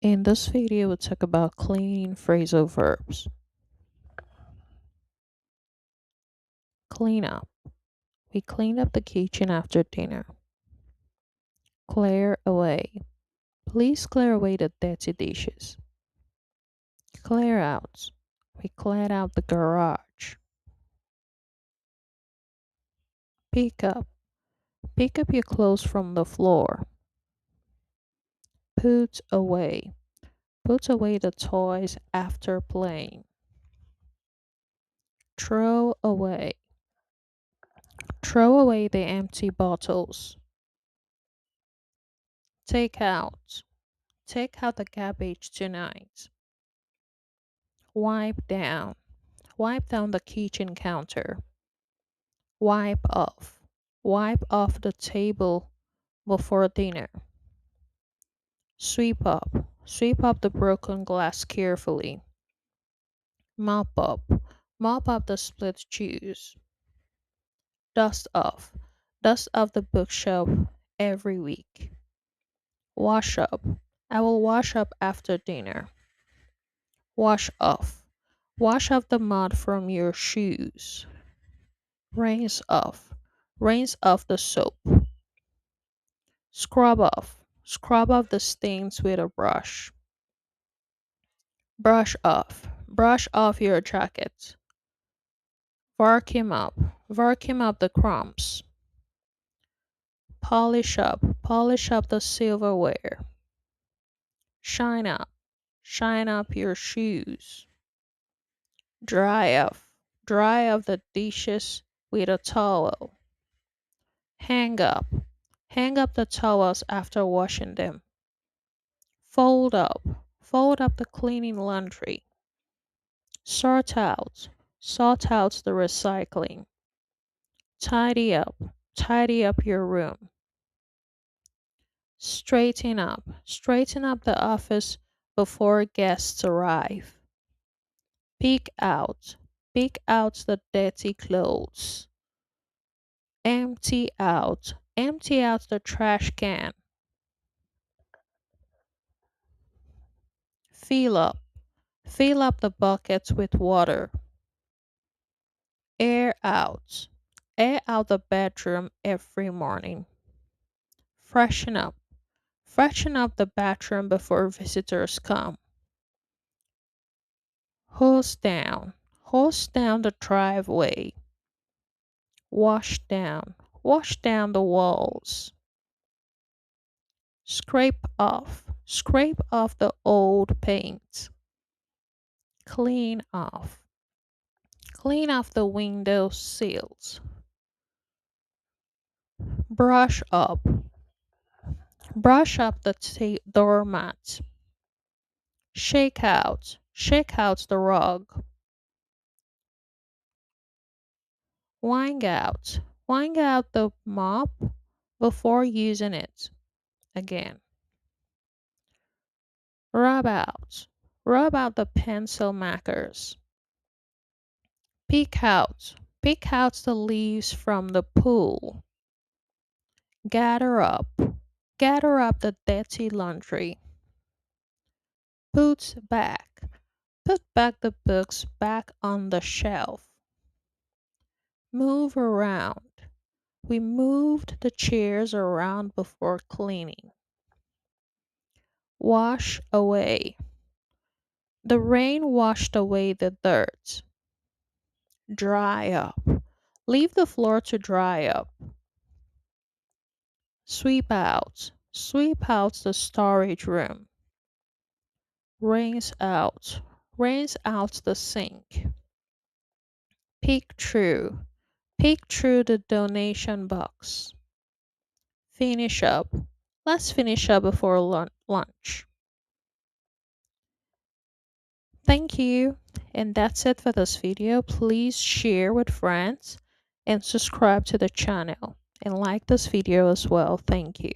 In this video, we'll talk about cleaning phrasal verbs. Clean up. We cleaned up the kitchen after dinner. Clear away. Please clear away the dirty dishes. Clear out. We cleared out the garage. Pick up. Pick up your clothes from the floor. Put away. Put away the toys after playing. Throw away. Throw away the empty bottles. Take out. Take out the garbage tonight. Wipe down. Wipe down the kitchen counter. Wipe off. Wipe off the table before dinner. Sweep up. Sweep up the broken glass carefully. Mop up. Mop up the split shoes. Dust off. Dust off the bookshelf every week. Wash up. I will wash up after dinner. Wash off. Wash off the mud from your shoes. Rinse off. Rinse off the soap. Scrub off. Scrub off the stains with a brush. Brush off. Brush off your jacket. Vacuum up. Vacuum up the crumbs. Polish up. Polish up the silverware. Shine up. Shine up your shoes. Dry off. Dry off the dishes with a towel. Hang up. Hang up the towels after washing them. Fold up. Fold up the cleaning laundry. Sort out. Sort out the recycling. Tidy up. Tidy up your room. Straighten up. Straighten up the office before guests arrive. Pick out. Pick out the dirty clothes. Empty out. Empty out the trash can. Fill up. Fill up the buckets with water. Air out. Air out the bedroom every morning. Freshen up. Freshen up the bathroom before visitors come. Hose down. Hose down the driveway. Wash down. Wash down the walls. Scrape off. Scrape off the old paint. Clean off. Clean off the window sills. Brush up. Brush up the doormat. Shake out. Shake out the rug. Wind out. Wind out the mop before using it again. Rub out. Rub out the pencil markers. Pick out. Pick out the leaves from the pool. Gather up. Gather up the dirty laundry. Put back. Put back the books back on the shelf. Move around. We moved the chairs around before cleaning. Wash away. The rain washed away the dirt. Dry up. Leave the floor to dry up. Sweep out. Sweep out the storage room. Rinse out. Rinse out the sink. Peek through. Peek through the donation box. Finish up. Let's finish up before lunch. Thank you. And that's it for this video. Please share with friends and subscribe to the channel and like this video as well. Thank you.